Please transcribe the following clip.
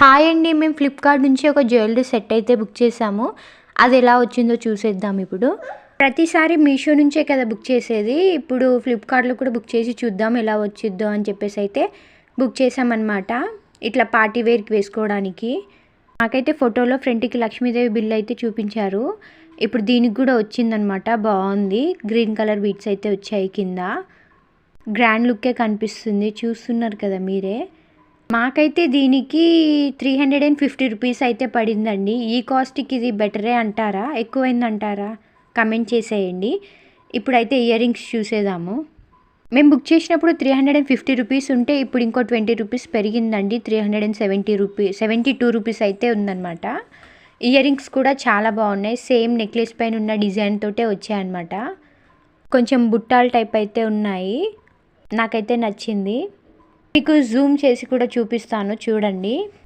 Hi అండి. మేము Flipkart నుంచి ఒక జ్యువెలరీ సెట్ అయితే బుక్ చేసాము. అది ఎలా వచ్చిందో చూసేద్దాం ఇప్పుడు. ప్రతిసారి మీషో నుంచే కదా బుక్ చేసేది. ఇప్పుడు ఫ్లిప్‌కార్ట్‌లో కూడా బుక్ చేసి చూద్దాం ఎలా వచ్చిద్దో అని చెప్పేసి అయితే బుక్ చేసామన్నమాట. ఇట్లా పార్టీ వేర్‌కి వేసుకోవడానికి. నాకైతే ఫోటోలో ఫ్రంట్‌కి లక్ష్మీదేవి బిల్ అయితే చూపించారు. ఇప్పుడు దీనికి కూడా వచ్చిందనమాట. బాగుంది. గ్రీన్ కలర్ బీడ్స్ అయితే వచ్చాయి కింద. గ్రాండ్ లుక్కే కనిపిస్తుంది. చూస్తున్నారు కదా మీరే. మాకైతే దీనికి 350 రూపీస్ అయితే పడిందండి. ఈ కాస్ట్‌కి ఇది బెటరే అంటారా? ఎక్కువైందంటారా? కమెంట్ చేసేయండి. ఇప్పుడైతే ఇయర్ రింగ్స్ చూసేద్దాము. మేము బుక్ చేసినప్పుడు 350 రూపీస్ ఉంటే ఇప్పుడు ఇంకో 20 రూపీస్ పెరిగిందండి. 72 రూపీస్ అయితే ఉందన్నమాట. ఇయర్ రింగ్స్ కూడా చాలా బాగున్నాయి. సేమ్ నెక్లెస్ పైన ఉన్న డిజైన్ తోటే వచ్చాయన్నమాట. కొంచెం బుట్టాల టైప్ అయితే ఉన్నాయి. నాకైతే నచ్చింది. మీకు జూమ్ చేసి కూడా చూపిస్తాను చూడండి.